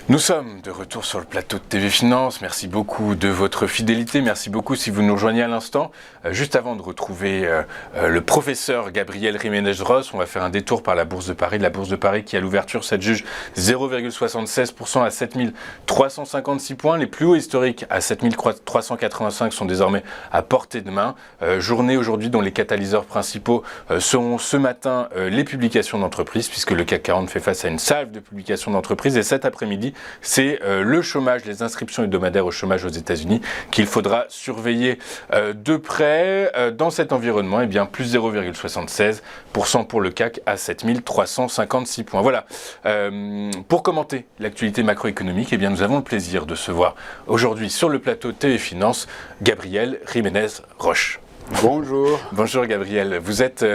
Nous sommes de retour sur le plateau de TV Finance. Merci beaucoup de votre fidélité. Merci beaucoup si vous nous rejoignez à l'instant. Juste avant de retrouver le professeur Gabriel Jiménez-Ross, on va faire un détour par la Bourse de Paris. La Bourse de Paris qui à l'ouverture s'adjuge 0,76% à 7356 points. Les plus hauts historiques à 7385 sont désormais à portée de main. Journée aujourd'hui dont les catalyseurs principaux seront ce matin les publications d'entreprises, puisque le CAC 40 fait face à une salve de publications d'entreprises. Et cet après-midi, c'est le chômage, les inscriptions hebdomadaires au chômage aux États-Unis qu'il faudra surveiller de près. Dans cet environnement, eh bien, plus 0,76% pour le CAC à 7356 points. Voilà. Pour commenter l'actualité macroéconomique, eh bien, nous avons le plaisir de se voir aujourd'hui sur le plateau TV Finance, Gabriel Jiménez-Ross. Bonjour. Bonjour Gabriel.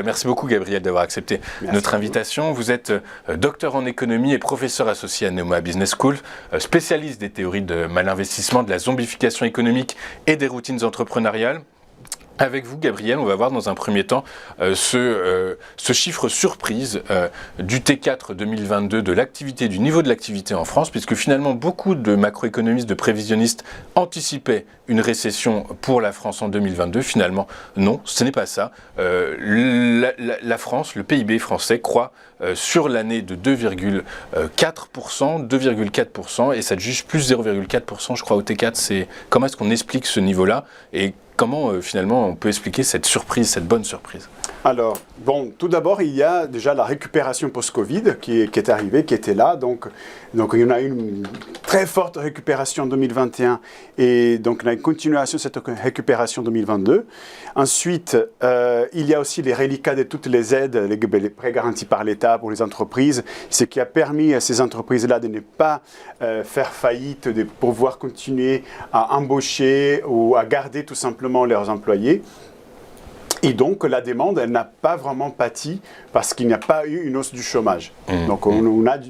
Merci beaucoup Gabriel d'avoir accepté notre invitation. Vous êtes docteur en économie et professeur associé à Neoma Business School, spécialiste des théories de malinvestissement, de la zombification économique et des routines entrepreneuriales. Avec vous, Gabriel, on va voir dans un premier temps ce chiffre surprise du T4 2022 de l'activité, du niveau de l'activité en France, puisque finalement beaucoup de macroéconomistes, de prévisionnistes anticipaient une récession pour la France en 2022. Finalement, non, ce n'est pas ça. La France, le PIB français croît sur l'année de 2,4%, et ça juge plus 0,4%, je crois, au T4. Comment est-ce qu'on explique ce niveau-là et comment finalement on peut expliquer cette surprise, cette bonne surprise? Alors, bon, tout d'abord, il y a déjà la récupération post-Covid qui est arrivée, qui était là. Donc, il y en a une très forte récupération en 2021 et donc on a une continuation de cette récupération en 2022. Ensuite, il y a aussi les reliquats de toutes les aides, les prêts garantis par l'État pour les entreprises, ce qui a permis à ces entreprises-là de ne pas faire faillite, de pouvoir continuer à embaucher ou à garder tout simplement leurs employés. Et donc, la demande, elle n'a pas vraiment pâti parce qu'il n'y a pas eu une hausse du chômage. Donc,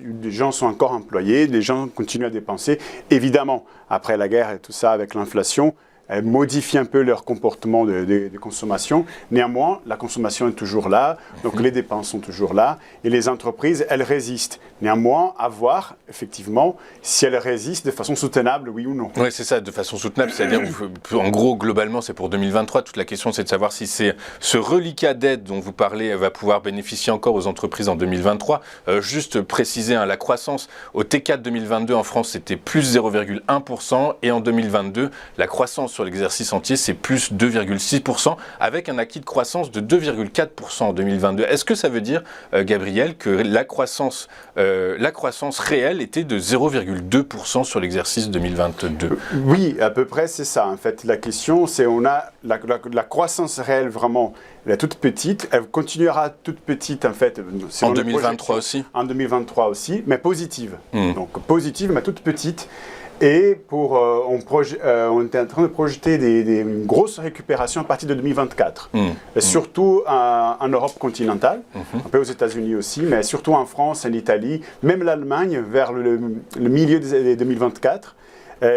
des gens sont encore employés, les gens continuent à dépenser. Évidemment, après la guerre et tout ça, avec l'inflation, elles modifient un peu leur comportement de consommation. Néanmoins, la consommation est toujours là, donc les dépenses sont toujours là, et les entreprises, elles résistent. Néanmoins, à voir, effectivement, si elles résistent de façon soutenable, oui ou non. Oui, c'est ça, de façon soutenable, c'est-à-dire, en gros, globalement, c'est pour 2023. Toute la question, c'est de savoir si ce reliquat d'aide dont vous parlez va pouvoir bénéficier encore aux entreprises en 2023. Juste préciser, la croissance au T4 2022 en France, c'était plus 0,1%, et en 2022, la croissance sur l'exercice entier, c'est plus 2,6%, avec un acquis de croissance de 2,4% en 2022. Est-ce que ça veut dire, Gabriel, que la croissance réelle était de 0,2% sur l'exercice 2022? Oui, à peu près, c'est ça. En fait, la question, c'est on a la croissance réelle vraiment, elle est toute petite. Elle continuera toute petite, en fait. En 2023 aussi? En 2023 aussi, mais positive. Donc, positive, mais toute petite. Et on était en train de projeter une grosse récupération à partir de 2024. Et surtout en Europe continentale, un peu aux États-Unis aussi, mais surtout en France, en Italie, même l'Allemagne vers le milieu de 2024.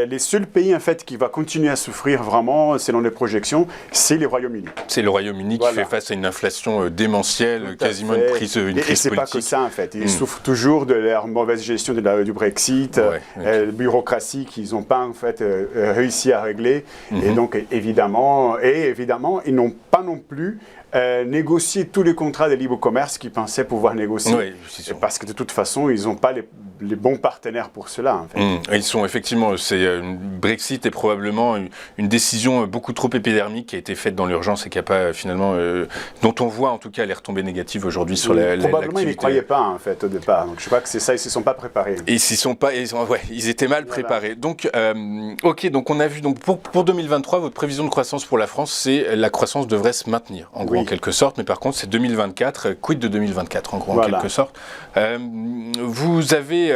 Les seuls pays en fait qui va continuer à souffrir vraiment, selon les projections, c'est le Royaume-Uni. C'est le Royaume-Uni qui fait face à une inflation démentielle, quasiment une crise politique. Et c'est pas que ça en fait. Ils souffrent toujours de leur mauvaise gestion du Brexit, bureaucratie qu'ils n'ont pas en fait réussi à régler. Et donc évidemment, ils n'ont pas non plus négocié tous les contrats de libre commerce qu'ils pensaient pouvoir négocier. Oui, parce que de toute façon, ils n'ont pas les bons partenaires pour cela. En fait. Ils sont effectivement, Brexit est probablement une décision beaucoup trop épidermique qui a été faite dans l'urgence et qui n'a pas finalement, dont on voit en tout cas les retombées négatives aujourd'hui sur l'activité. Probablement ils n'y croyaient pas en fait au départ. Donc je crois que c'est ça, ils ne se sont pas préparés. Et ils étaient mal préparés. Donc donc on a vu pour 2023 votre prévision de croissance pour la France, c'est la croissance devrait se maintenir en gros en quelque sorte, mais par contre c'est 2024, quid de 2024 en gros en quelque sorte. Vous avez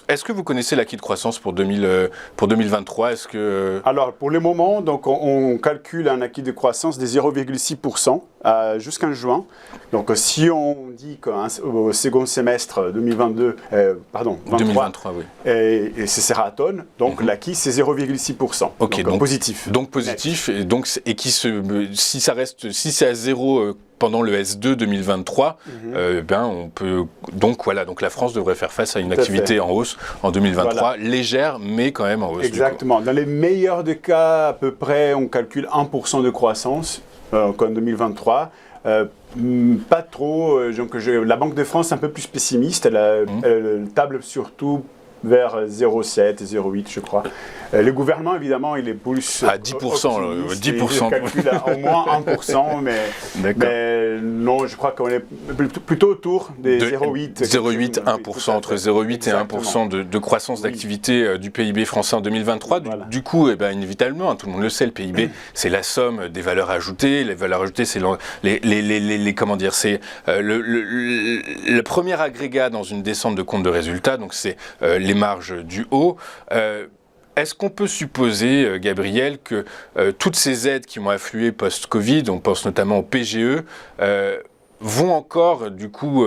est-ce que vous connaissez l'acquis de croissance pour 2023? Alors, pour le moment, donc, on calcule un acquis de croissance de 0,6% jusqu'en juin. Donc, si on dit qu'au second semestre 2023, oui. Et ce sera à tonne, donc l'acquis, c'est 0,6%. Okay, donc positif. Donc positif, et si c'est à 0 pendant le S2 2023, on peut donc la France devrait faire face à une activité en hausse en 2023, légère mais quand même en hausse. Exactement. Dans les meilleurs des cas, à peu près, on calcule 1% de croissance en 2023. Pas trop. Donc la Banque de France est un peu plus pessimiste. Elle table surtout vers 0,7 et 0,8, je crois. Le gouvernement, évidemment, il est plus à 10%. 10%. Il calcule au moins 1%, mais non, je crois qu'on est plutôt autour des 0,8. 0,8, 1%, entre 0,8 et 1% de croissance d'activité du PIB français en 2023. Du coup, inévitablement, tout le monde le sait, le PIB, c'est la somme des valeurs ajoutées. Les valeurs ajoutées, c'est le premier agrégat dans une descente de compte de résultats, donc c'est les marges du haut. Est-ce qu'on peut supposer, Gabriel, que toutes ces aides qui vont affluer post-Covid, on pense notamment au PGE, vont encore, du coup,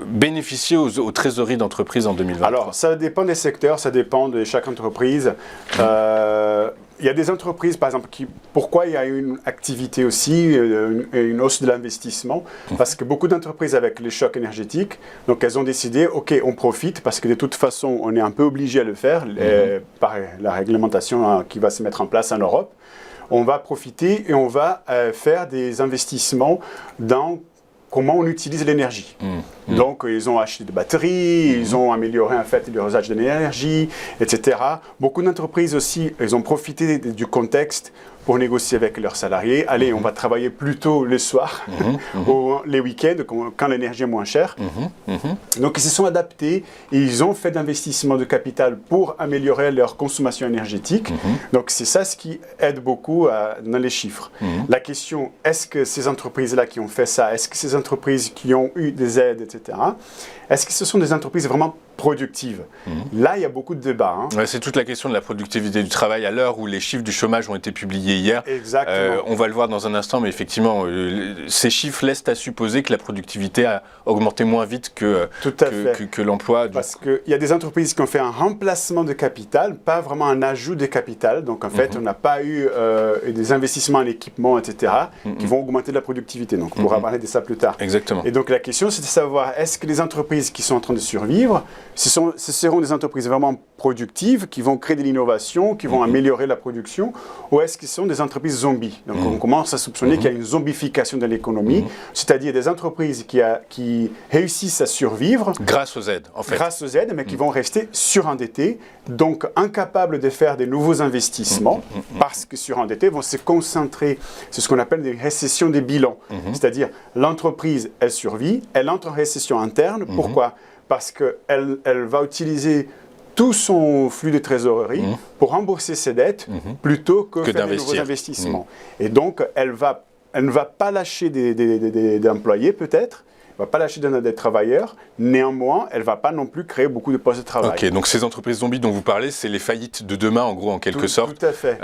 bénéficier aux trésoreries d'entreprises en 2023? Alors, ça dépend des secteurs, ça dépend de chaque entreprise. Il y a des entreprises, par exemple, pourquoi il y a une activité aussi, une hausse de l'investissement? Parce que beaucoup d'entreprises, avec les chocs énergétiques, donc elles ont décidé, OK, on profite, parce que de toute façon, on est un peu obligé à le faire, par la réglementation qui va se mettre en place en Europe. On va profiter et on va faire des investissements dans comment on utilise l'énergie. Donc, ils ont acheté des batteries, ils ont amélioré en fait l'usage de l'énergie, etc. Beaucoup d'entreprises aussi, ils ont profité du contexte pour négocier avec leurs salariés. Allez, on va travailler plus tôt le soir, ou les week-ends, quand l'énergie est moins chère. Donc, ils se sont adaptés et ils ont fait d'investissements de capital pour améliorer leur consommation énergétique. Donc, c'est ça ce qui aide beaucoup dans les chiffres. La question, est-ce que ces entreprises-là qui ont fait ça, est-ce que ces entreprises qui ont eu des aides, etc., est-ce que ce sont des entreprises vraiment productives? Là, il y a beaucoup de débats. Ouais, c'est toute la question de la productivité du travail à l'heure où les chiffres du chômage ont été publiés hier. Exactement. On va le voir dans un instant, mais effectivement, ces chiffres laissent à supposer que la productivité a augmenté moins vite que l'emploi. Parce qu'il y a des entreprises qui ont fait un remplacement de capital, pas vraiment un ajout de capital. Donc, en fait, on n'a pas eu des investissements en équipement, etc., qui vont augmenter la productivité. Donc, on pourra parler de ça plus tard. Exactement. Et donc, la question, c'est de savoir, est-ce que les entreprises qui sont en train de survivre, ce seront des entreprises vraiment productives, qui vont créer de l'innovation, qui vont améliorer la production, ou est-ce que ce sont des entreprises zombies? Donc, on commence à soupçonner qu'il y a une zombification de l'économie, c'est-à-dire des entreprises qui réussissent à survivre. Grâce aux aides, en fait. Grâce aux aides, mais qui vont rester surendettées, donc incapables de faire des nouveaux investissements, parce que surendettés vont se concentrer, c'est ce qu'on appelle des récessions des bilans. C'est-à-dire, l'entreprise, elle survit, elle entre en récession interne. Pourquoi? Parce qu'elle va utiliser tout son flux de trésorerie pour rembourser ses dettes plutôt que faire de nouveaux investissements. Et donc, elle ne va pas lâcher d'employés peut-être, elle ne va pas lâcher des travailleurs, néanmoins, elle ne va pas non plus créer beaucoup de postes de travail. Ok, donc ces entreprises zombies dont vous parlez, c'est les faillites de demain, en gros, en quelque sorte. Tout à fait.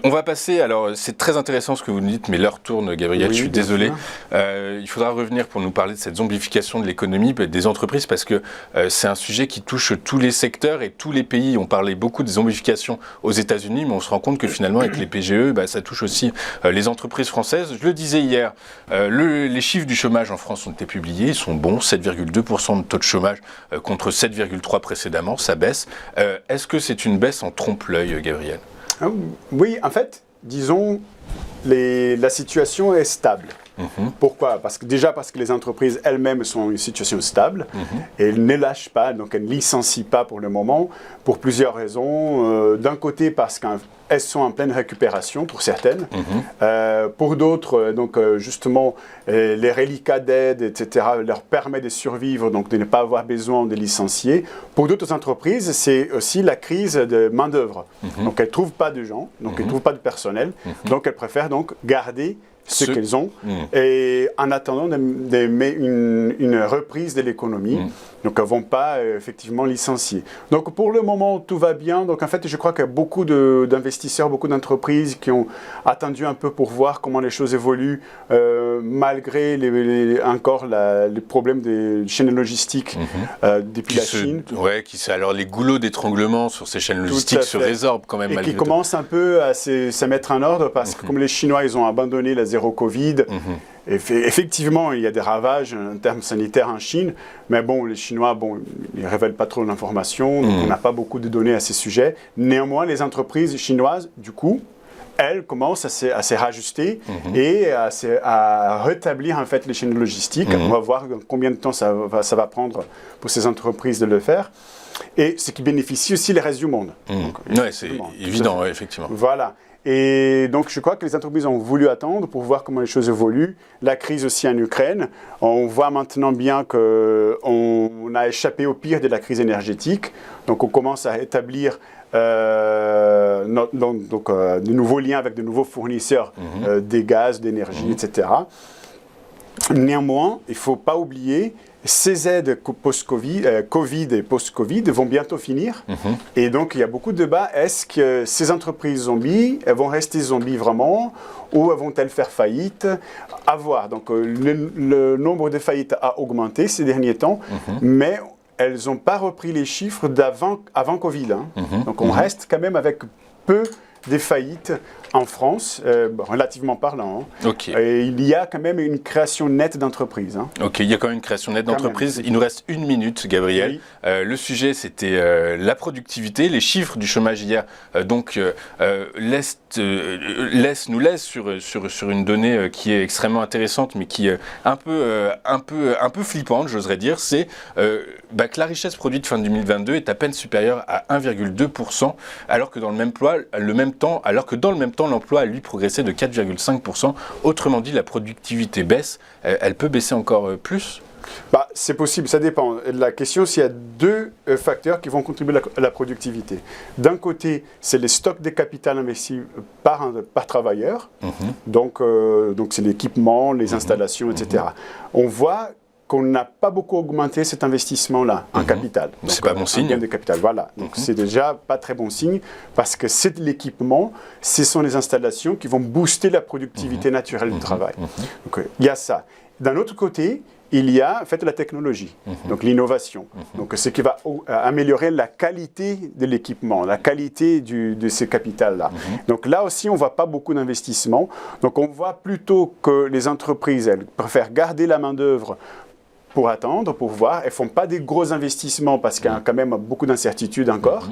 On va passer, alors c'est très intéressant ce que vous nous dites, mais l'heure tourne, Gabriel, je suis désolé. Il faudra revenir pour nous parler de cette zombification de l'économie, des entreprises, parce que c'est un sujet qui touche tous les secteurs et tous les pays. On parlait beaucoup des zombifications aux États-Unis, mais on se rend compte que finalement, avec les PGE, ça touche aussi les entreprises françaises. Je le disais hier, les chiffres du chômage en France ont été publiés, ils sont bons, 7,2% de taux de chômage contre 7,3% précédemment, ça baisse. Est-ce que c'est une baisse en trompe-l'œil, Gabriel? Oui, en fait, disons, la situation est stable. Pourquoi? Parce que les entreprises elles-mêmes sont en une situation stable et elles ne lâchent pas, donc elles ne licencient pas pour le moment, pour plusieurs raisons. D'un côté, parce qu'elles sont en pleine récupération pour certaines. Pour d'autres, justement, les reliquats d'aide, etc., leur permettent de survivre, donc de ne pas avoir besoin de licencier. Pour d'autres entreprises, c'est aussi la crise de main-d'œuvre. Donc elles ne trouvent pas de gens, donc elles ne trouvent pas de personnel, donc elles préfèrent donc garder ce qu'elles ont, et en attendant une reprise de l'économie. Donc, elles ne vont pas effectivement licencier. Donc, pour le moment, tout va bien. Donc, en fait, je crois qu'il y a beaucoup d'investisseurs, beaucoup d'entreprises qui ont attendu un peu pour voir comment les choses évoluent, malgré encore les problèmes des chaînes logistiques depuis la Chine. Oui, alors les goulots d'étranglement sur ces chaînes logistiques se résorbent quand même. Et qui commencent un peu à se mettre en ordre parce que comme les Chinois, ils ont abandonné la zéro Covid, effectivement, il y a des ravages en termes sanitaires en Chine, mais bon, les Chinois, ils ne révèlent pas trop d'informations, donc on n'a pas beaucoup de données à ces sujets. Néanmoins, les entreprises chinoises, du coup, elles commencent à se rajuster et à rétablir en fait les chaînes logistiques. On va voir combien de temps ça va prendre pour ces entreprises de le faire. Et ce qui bénéficie aussi le reste du monde. Oui, c'est évident, effectivement. Voilà. Et donc, je crois que les entreprises ont voulu attendre pour voir comment les choses évoluent. La crise aussi en Ukraine. On voit maintenant bien qu'on a échappé au pire de la crise énergétique. Donc, on commence à établir de nouveaux liens avec de nouveaux fournisseurs des gaz, d'énergie, etc. Néanmoins, il ne faut pas oublier, ces aides post-Covid, Covid et post-Covid vont bientôt finir. Et donc, il y a beaucoup de débats. Est-ce que ces entreprises zombies, elles vont rester zombies vraiment ou vont-elles faire faillite? À voir. Donc, le nombre de faillites a augmenté ces derniers temps, mais elles n'ont pas repris les chiffres avant Covid. Donc, on reste quand même avec peu de faillites en France, relativement parlant. Et il y a quand même une création nette d'entreprises. Ok, il y a quand même une création nette d'entreprises. Il nous reste 1 minute, Gabriel. Oui. Le sujet, c'était la productivité. Les chiffres du chômage hier, nous laissent sur une donnée qui est extrêmement intéressante, mais qui est un peu flippante, j'oserais dire. C'est que la richesse produite fin 2022 est à peine supérieure à 1,2%, alors que dans le même temps, l'emploi a lui progressé de 4,5%. Autrement dit, la productivité baisse. Elle peut baisser encore plus ? C'est possible, ça dépend. La question, c'est qu'il y a deux facteurs qui vont contribuer à la productivité. D'un côté, c'est les stocks de capital investis par travailleur. Donc c'est l'équipement, les installations, etc. On voit qu'on n'a pas beaucoup augmenté cet investissement-là en capital. C'est pas bon signe. De capital, voilà. Donc c'est déjà pas très bon signe parce que c'est de l'équipement, ce sont les installations qui vont booster la productivité naturelle du travail. Donc il y a ça. D'un autre côté, il y a en fait la technologie, donc l'innovation. Donc ce qui va améliorer la qualité de l'équipement, la qualité de ce capital-là. Donc là aussi, on ne voit pas beaucoup d'investissements. Donc on voit plutôt que les entreprises, elles préfèrent garder la main-d'œuvre pour attendre, pour voir. Elles ne font pas des gros investissements parce qu'il y a quand même beaucoup d'incertitudes encore.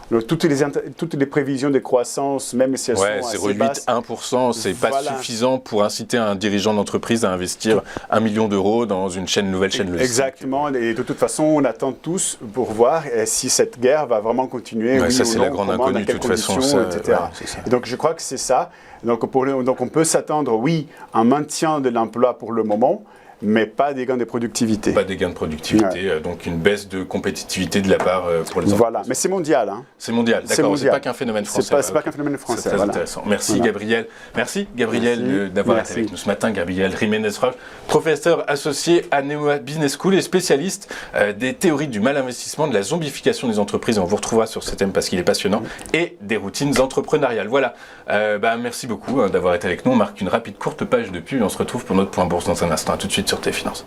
Toutes les prévisions de croissance, même si elles sont assez basses, 1%, c'est pas suffisant pour inciter un dirigeant d'entreprise à investir 1 million d'euros dans une nouvelle chaîne logistique. Exactement. Et de toute façon, on attend tous pour voir si cette guerre va vraiment continuer. Ça, c'est la grande inconnue de toute façon. Etc. Et donc, je crois que c'est ça. Donc, on peut s'attendre, oui, à un maintien de l'emploi pour le moment, mais pas des gains de productivité. Pas des gains de productivité, donc une baisse de compétitivité de la part pour les entreprises. Voilà, mais c'est mondial. C'est mondial, d'accord, c'est pas qu'un phénomène français. C'est pas qu'un phénomène français. C'est très intéressant. Merci Gabriel. Merci Gabriel d'avoir été avec nous ce matin. Gabriel Jiménez-Roche, professeur associé à Nemoa Business School et spécialiste des théories du mal investissement, de la zombification des entreprises. On vous retrouvera sur ce thème parce qu'il est passionnant et des routines entrepreneuriales. Voilà, merci beaucoup d'avoir été avec nous. On marque une rapide courte page de pub et on se retrouve pour notre point bourse dans un instant. À tout de suite sur TFinance.